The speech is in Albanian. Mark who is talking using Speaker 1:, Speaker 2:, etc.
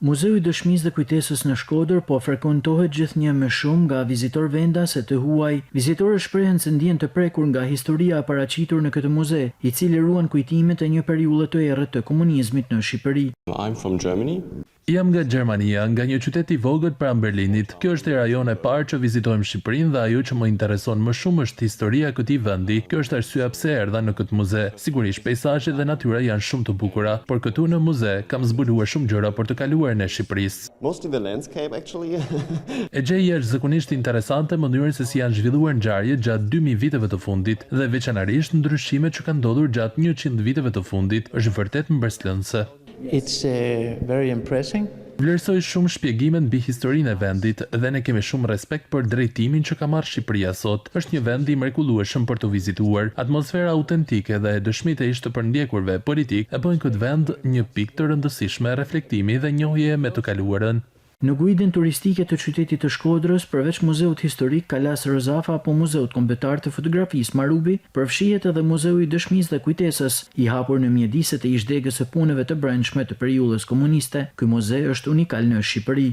Speaker 1: Muzeu i Dëshmisë dhe Kujtesës në Shkodër po frekuentohet gjithnjë më shumë nga vizitor vendase të huaj. Vizitorët shprehen se ndjen të prekur nga historia e paraqitur në këtë muze, i cili ruan kujtimet e një periudhe të errët të komunizmit në Shqipëri.
Speaker 2: I'm from Germany.
Speaker 3: Jam nga Gjermania, nga një qytet i vogël pranë Berlinit. Kjo është rajon e parë që vizitojmë Shqipërinë dhe ajo që më intereson më shumë është historia e këtij vendi. Kjo është arsyeja pse erdha në këtë muze. Sigurisht peizazhet dhe natyra janë shumë të bukura, por këtu në muze kam zbuluar shumë gjëra për të kaluarin e Shqipërisë.
Speaker 2: Mostly the landscape actually.
Speaker 3: E gjej jashtëzakonisht interesante mënyrën se si janë zhvilluar ngjarjet gjatë 2000 viteve të fundit dhe veçanërisht ndryshimet që kanë ndodhur gjatë 100 viteve të fundit. Është vërtet mbërslënëse.
Speaker 4: It's very impressive.
Speaker 3: Vlerësoj shumë shpjegimet mbi historinë e vendit dhe ne kemi shumë respekt për drejtimin që ka marrë Shqipëria sot. Është një vend i mrekullueshëm për të vizituar. Atmosfera autentike dhe dëshmitë e ish të përndjekurve politik e bëjnë këtë vend një pikë të rëndësishme reflektimi dhe njohje me të kaluarën.
Speaker 1: Në guidën turistike të qytetit të Shkodrës, përveç muzeut historik Kalas Rëzafa apo muzeut kombëtar të fotografisë Marubi, përfshihet edhe muzeu i Dëshmisë dhe Kujtesës, i hapur në mjediset e ish degës së punëve të brendshme të periudhës komuniste. Ky muze është unikal në Shqipëri.